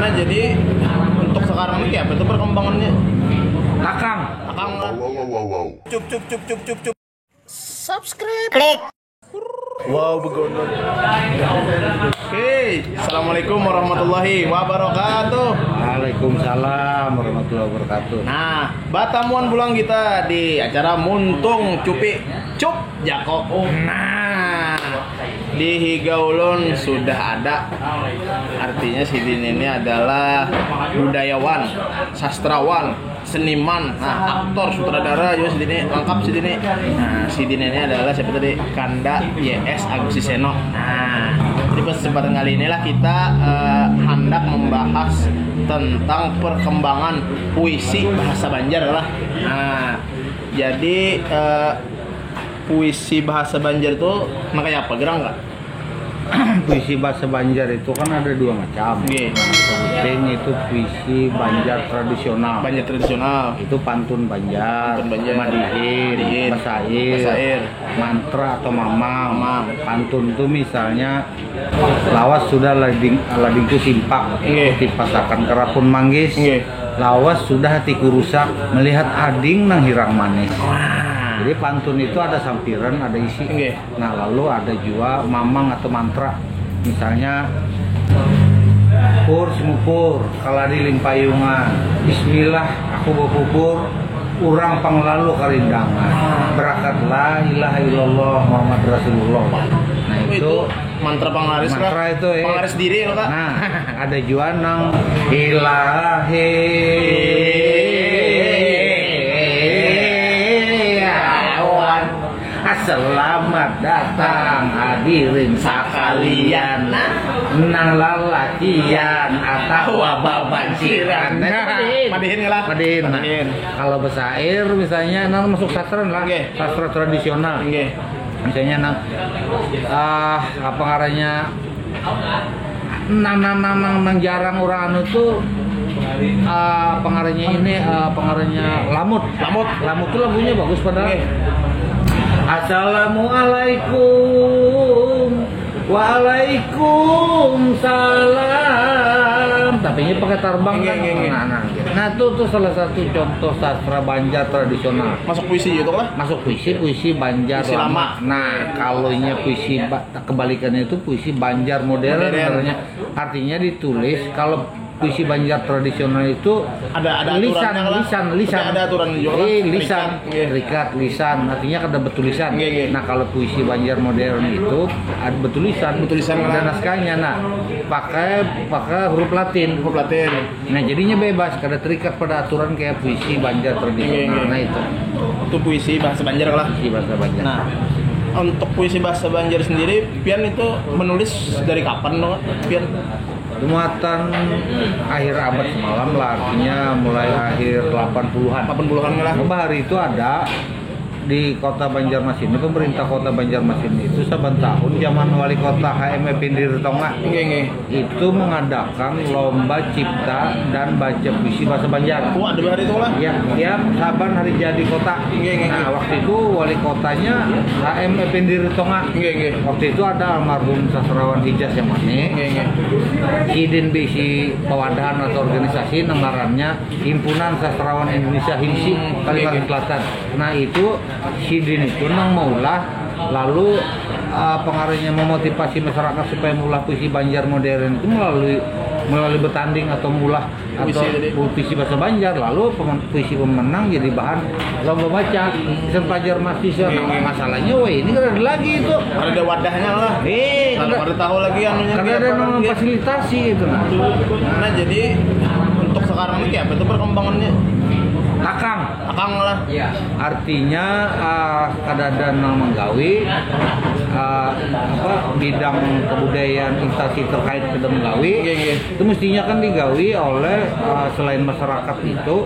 Nah jadi untuk sekarang ini apa itu perkembangannya? Akang lah. Cup. Subscribe. Klik. Wow, begono. Oke, assalamualaikum warahmatullahi wabarakatuh. Waalaikumsalam warahmatullahi wabarakatuh. Nah, batamuan pulang kita di acara Muntung Cupi Cup Jako. Nah, di Higaulun sudah ada. Artinya si Din ini adalah budayawan, sastrawan, seniman, aktor, sutradara juga si Dini, lengkap si Dini. Nah, si Dini ini adalah siapa tadi? Kanda YS Agusti Seno. Nah, jadi kesempatan kali inilah kita hendak membahas tentang perkembangan puisi bahasa Banjar lah. Nah, jadi puisi bahasa Banjar itu makanya apa? Gerang nggak? Puisi bahasa Banjar itu kan ada dua macam. Okay. Sebutin itu puisi Banjar tradisional. Banjar tradisional. Itu pantun Banjar, madihin, basair, mantra atau mamang. Pantun itu misalnya lawas sudah ladingku simpak, dipasakan kerapun manggis. Lawas sudah hatiku rusak melihat ading nang hirang manis. Jadi pantun itu ada sampiran, ada isi. Nah, lalu ada juga mamang atau mantra. Misalnya pur semupur kaladi limpayungan. Bismillah aku berpupur urang panglalu karindangan. Berakatlah ilaha illallah Muhammad Rasulullah. Nah, itu mantra panglaris lah. Mantra itu panglaris diri loh, Kak. Nah, ada juga nang ilahi selamat datang hadirin sekalian nang lalakian atau babanciran. Madihin lah. Madihin. Kalau basair misalnya nang masuk sastra lah. Sastra tradisional. Misalnya nang apa ngarannya nang jarang orang anu tuh pengarangnya ini pengarangnya lamut tuh lagunya bagus padahal. Assalamualaikum Waalaikumsalam. Tapi ini pakai tarbang kan. Nah itu salah satu contoh sastra Banjar tradisional. Masuk puisi gitu lah. Masuk puisi Banjar puisi lama. Nah kalau ini puisi kebalikannya itu puisi Banjar modern. Artinya ditulis kalau puisi Banjar tradisional itu ada lisan. Ada aturan juga. Lisan, rikat, lisan. Artinya ada bertulisan. Nah, kalau puisi Banjar modern itu ada bertulisan ada naskahnya. Nah, pakai huruf Latin. Nah, jadinya bebas, kada terikat pada aturan kayak puisi Banjar tradisional. Nah, itu puisi bahasa Banjar lah. Puisi bahasa Banjar. Nah, untuk puisi bahasa Banjar sendiri, Pian itu menulis dari kapan dong, Pian? Muatan akhir abad semalam lah, artinya mulai akhir 80-an lah. Hari itu ada di kota Banjarmasin ini, pemerintah kota Banjarmasin itu saban tahun zaman wali kota HM Pindir Tonga itu mengadakan lomba cipta dan baca puisi bahasa Banjar. Ada hari itu lah? Ya, saban hari jadi kota. Nah, waktu itu wali kotanya HM Pindir Tonga. Waktu itu ada almarhum sastrawan Hijaz yang mana Idin bisi pewadahan atau organisasi namarannya Himpunan Sastrawan Indonesia HIMSI Kalimantan Selatan. Nah, itu Sidin itu nang maulah lalu pengaruhnya memotivasi masyarakat supaya mulah puisi Banjar modern itu melalui bertanding atau mulah atau puisi bahasa Banjar, lalu puisi pemenang jadi bahan lomba baca sepajar mahasiswa. Masalahnya ini kan ada lagi itu ada wadahnya lah. Ada tahu lagi anunya ada fasilitasi itu. Nah, jadi untuk sekarang ini apa itu perkembangannya? Akang lah. Artinya kadang menggawi bidang kebudayaan instansi terkait kedam menggawi itu mestinya kan digawi oleh selain masyarakat itu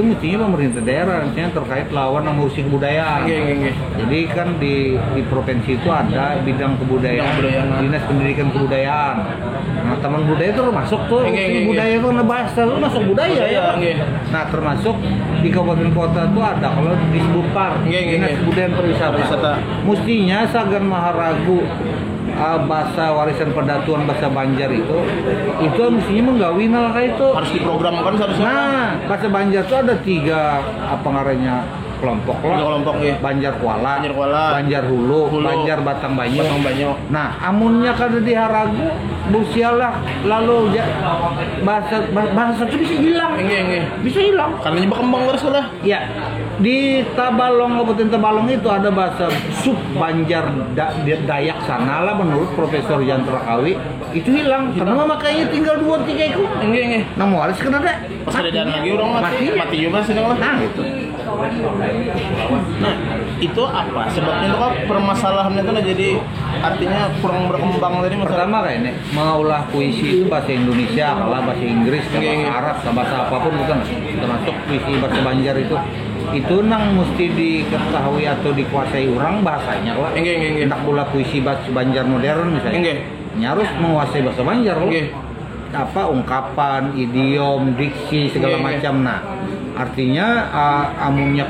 mestinya pemerintah daerah misalnya terkait lawan sama usia kebudayaan. Jadi kan di provinsi itu ada bidang kebudayaan, dinas pendidikan kebudayaan. Nah, taman budaya itu termasuk tuh budaya itu karena bahasa lu masuk budaya ya. Nah, termasuk di kabupaten kota itu ada kalau di Sebupar, dinas kebudayaan pariwisata. Mestinya Sagan Maharagu bahasa warisan pendatuan bahasa Banjar itu mestinya menggawin hal kayak itu. Harus diprogramkan seharusnya. Nah, bahasa Banjar itu ada 3 apa ngarannya kelompok lah. Kelompok ya. Banjar Kuala, Banjar Hulu, Banjar Batang Banyu. Nah, amunnya kada diharagu, busialah lalu bahasa itu bisa hilang. Bisa hilang. Karena berkembang terus lah. Ya. Di Tabalong, Kabupaten Tabalong itu ada bahasa sub Banjar Dayak sana lah menurut Profesor Jan Terakawi itu hilang. Karena makanya tinggal 2-3 itu. Nah, waris kena deh. Pas ada lagi orang mati juga sih lah. Nah, itu. Nah, itu apa? Sebabnya itu kan permasalahannya itu jadi artinya kurang berkembang tadi. Pertama kayaknya mengolah puisi itu bahasa Indonesia, bahasa Inggris, bahasa Arab, bahasa apapun bukan termasuk puisi bahasa Banjar itu nang mesti diketahui atau dikuasai orang bahasanya lah. Nak pula puisi bahasa Banjar modern misalnya. Harus menguasai bahasa Banjar loh. Apa ungkapan, idiom, diksi segala macam. Nah, artinya amunnya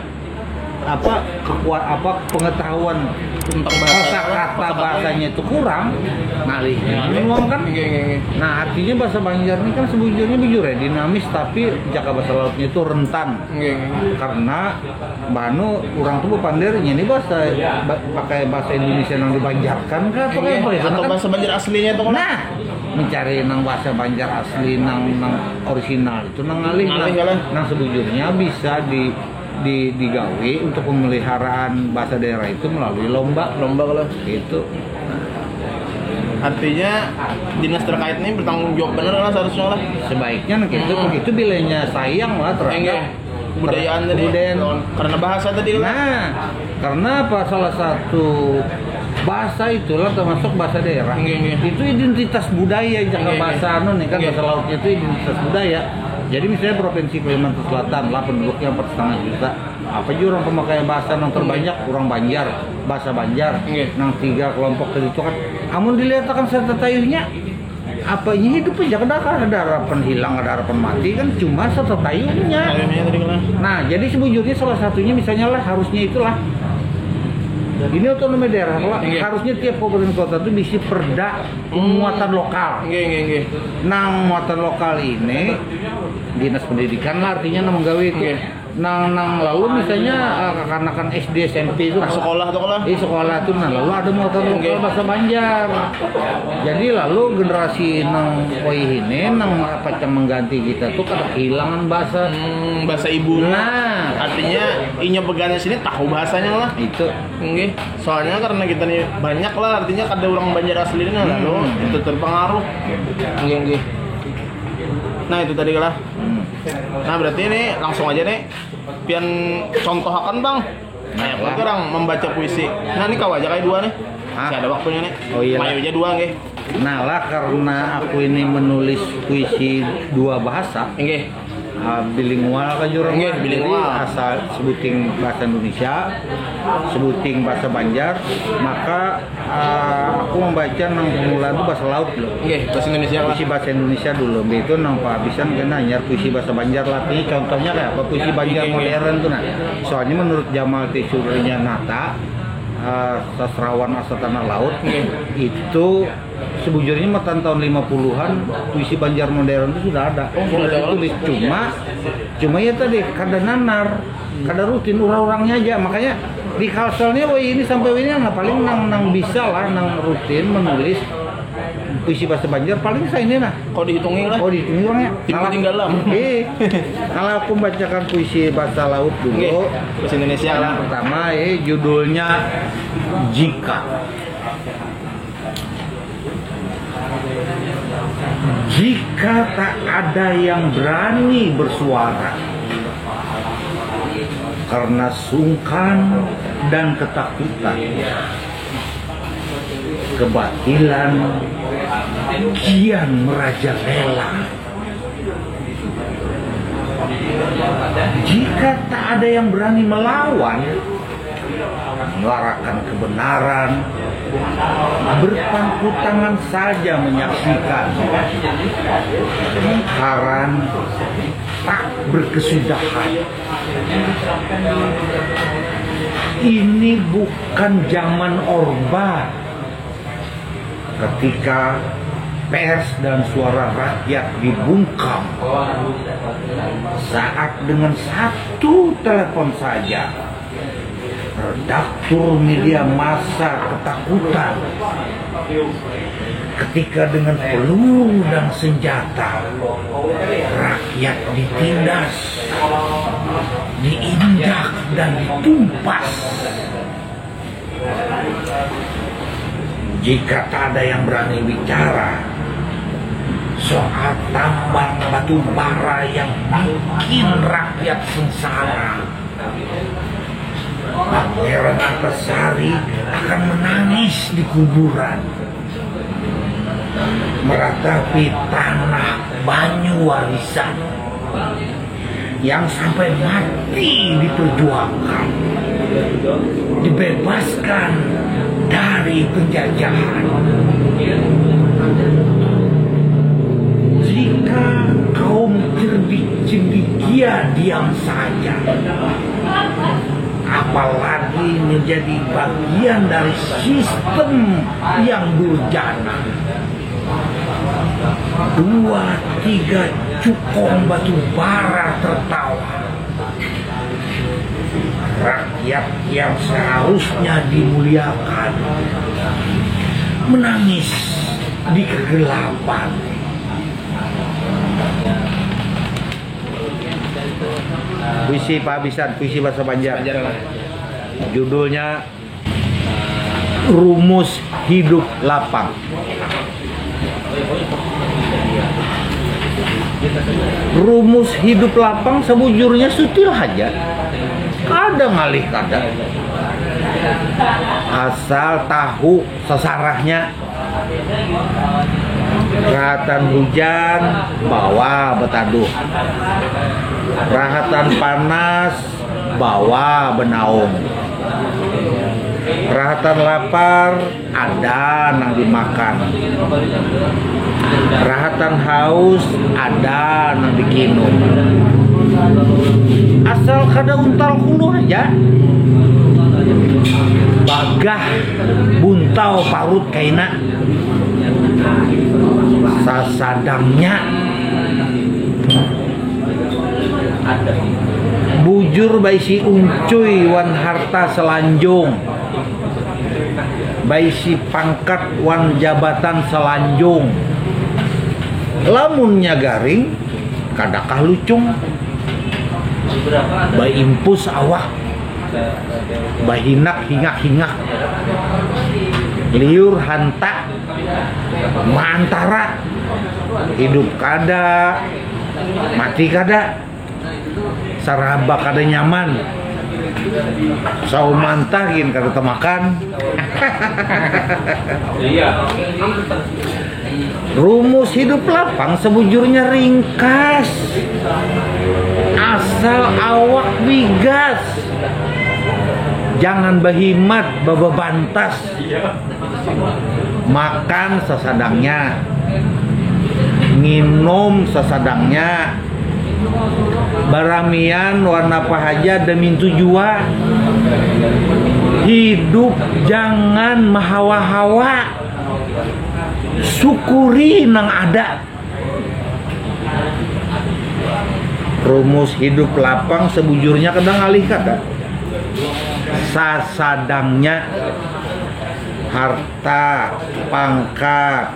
pengetahuan tentang kata bahasanya itu kurang ngalihnya kan. Nah, artinya bahasa Banjar ini kan sebujurnya bujur ya dinamis, tapi jaka bahasa lautnya itu rentan. Karena banu orang tuh panderinya ini bahasa pakai bahasa Indonesia yang dibanjarkan kan atau bahasa Banjar aslinya itu kan. Nah, mencari nang bahasa Banjar asli nang original itu nang ngalih nang sebujurnya bisa digawe untuk pemeliharaan bahasa daerah itu melalui lomba lah itu. Artinya dinas terkait ini bertanggung jawab benar lah seharusnya lah. Sebaiknya itu bilanya sayang lah terhadap budayaan tadi. Karena bahasa tadi lah. Nah, karena apa salah satu bahasa itulah termasuk bahasa daerah. Itu identitas budaya jangan bahasa nih kan bahasa lautnya itu identitas budaya. Jadi misalnya Provinsi Kalimantan Selatan lah penduduknya 4,5 juta. Apa juga orang pemakai bahasa yang terbanyak orang Banjar, bahasa Banjar. Nang 3 kelompok tadi itu kan. Amun dilihat kan serta tayunya apa ini hidup aja ada harapan hilang, ada harapan mati kan cuma serta tayunya. Nah, jadi sebujurnya salah satunya misalnya lah harusnya itulah ini otonomi daerah harusnya tiap kabupaten kota itu bisa perda muatan lokal. Nang muatan lokal ini dinas pendidikan lah artinya nang menggawe itu. Nang lalu misalnya anak-anak SD SMP itu sekolah sekolah itu lalu ada muatan lokal bahasa Banjar. Jadi lalu generasi nang ini nang macam mengganti kita tuh kada kehilangan bahasa ibu. Nah, artinya inya pegangan sini tahu bahasanya lah. Itu. Soalnya karena kita nih banyak lah artinya kada orang Banjar asli ini lalu itu terpengaruh. Nah, itu tadi lah. Nah, berarti ini langsung aja nih pian contohakan bang. Nah, sekarang membaca puisi. Nah, ini kau aja kayak 2 nih. Masih ada waktunya nih. Oh iya. Mayu aja 2 nggih. Nah lah karena aku ini menulis puisi 2 bahasa. Bilingual kan jurang bilingual asal sebuting bahasa Indonesia sebuting bahasa Banjar maka aku membaca nang pemula itu bahasa laut loh bahasa Indonesia puisi bahasa Indonesia dulu itu nang kehabisan kena nyar puisi bahasa Banjar latih contohnya kayak apa puisi Banjar modern tuh nah soalnya menurut Jamal T. Suryanata sastrawan asal tanah laut itu sebujurnya tahun 50-an puisi Banjar modern itu sudah ada. Ditulis cuma ya tadi kada nanar, kada rutin orang-orangnya aja. Makanya di Kalselnya ini sampai ini paling nang bisa lah nang rutin menulis puisi bahasa Banjar paling saya ini nah. Kau dihitungin lah. Oh dihitungin orangnya. Tinggal lah. Kalau aku bacakan puisi bahasa laut dulu. Bahasa Indonesia lah. Pertama judulnya Jika. Jika tak ada yang berani bersuara karena sungkan dan ketakutan, kebatilan kian merajalela. Jika tak ada yang berani melawan, menyuarakan kebenaran, berpangku tangan saja menyaksikan, kemungkaran tak berkesudahan. Ini bukan zaman Orba, ketika pers dan suara rakyat dibungkam saat dengan satu telepon saja redaktur media massa ketakutan ketika dengan peluru dan senjata rakyat ditindas, diinjak dan ditumpas. Jika tak ada yang berani bicara soal tambang batu bara yang bikin rakyat sengsara, Pangeran Antasari akan menangis di kuburan, meratapi tanah Banyu Warisan yang sampai mati diperjuangkan, dibebaskan dari penjajahan. Jika kaum cendekia diam saja, apalagi menjadi bagian dari sistem yang durjana, 2-3 cukong batu bara tertawa. Rakyat yang seharusnya dimuliakan menangis di kegelapan. Puisi Pak Abisan, puisi bahasa Banjar. Judulnya Rumus Hidup Lapang. Rumus hidup lapang sebujurnya sutil aja, kadang ngalih kadang, asal tahu sesarahnya. Rahatan hujan bawa betaduh, rahatan panas bawa benaung, rahatan lapar ada nang dimakan, rahatan haus ada nang dikinum. Asal kada untal kulu aja, bagah buntau parut kaina, sasadangnya bujur baisi ungcuy wan harta selanjung, baisi pangkat wan jabatan selanjung. Lamunnya garing kadakah lucung, bayi impus awak, bahinak hingak-hingak, liur hantak mantara, hidup kada mati kada, saraba kada nyaman, saumantahin kada temakan. Rumus hidup lapang sebujurnya ringkas, asal awak bigas, jangan bahimat bababantas, makan sesadangnya, minum sesadangnya, baramian warna pahaja demi tujuan. Hidup jangan mahawa-hawa, syukuri nang ada. Rumus hidup lapang sebujurnya kadang alih kata, sasadangnya harta, pangkat,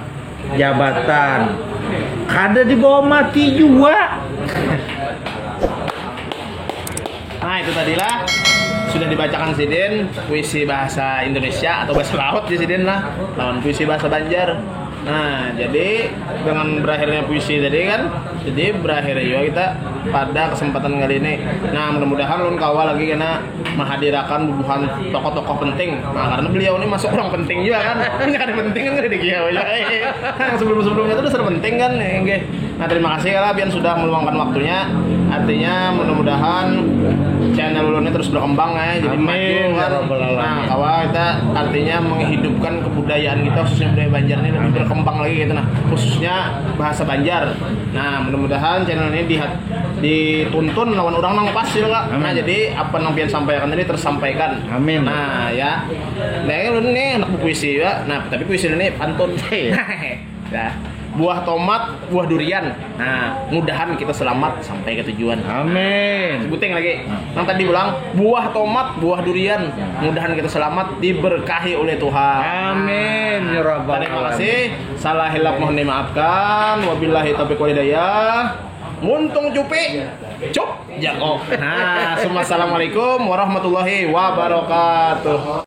jabatan kada dibawa mati juga. Nah itu tadilah sudah dibacakan Sidin puisi bahasa Indonesia atau bahasa laut di Sidin lah lawan puisi bahasa Banjar. Nah jadi dengan berakhirnya puisi tadi kan, jadi berakhirnya juga kita pada kesempatan kali ini. Nah mudah-mudahan lun kawa lagi kena menghadirakan bubuhan tokoh-tokoh penting. Nah karena beliau ini masuk orang penting juga kan, nggak ada penting kan nggak ada dia. Sebelum-sebelumnya itu udah penting kan, Nah, terima kasih ya Bian sudah meluangkan waktunya. Artinya mudah-mudahan channel ulun ini terus berkembang ya, jadi maju Amin, kan. ya Rabbal Alamin. Nah, kalau kita artinya menghidupkan kebudayaan kita, khususnya budaya Banjar ini lebih berkembang lagi gitu. Nah, khususnya bahasa Banjar. Nah, mudah-mudahan channel ini dituntun lawan orang nang pas ya Kak. Nah, Amin. jadi apa yang Bian sampaikan tadi tersampaikan. Amin. Nah, ya. Nah, ulun ini anak puisi ya. Nah, tapi puisi ini pantun. Ya. Buah tomat, buah durian. Nah, mudahan kita selamat sampai ke tujuan. Amin. Sebutin lagi. Yang tadi bilang buah tomat, buah durian. Mudahan kita selamat diberkahi oleh Tuhan. Amin ya Rabbal Terima Alamin. kasih. Salah hilap mohon dimaafkan. Wabillahi taufiq wal hidayah. Muntung cupi, cup jako. Nah, assalamualaikum warahmatullahi wabarakatuh.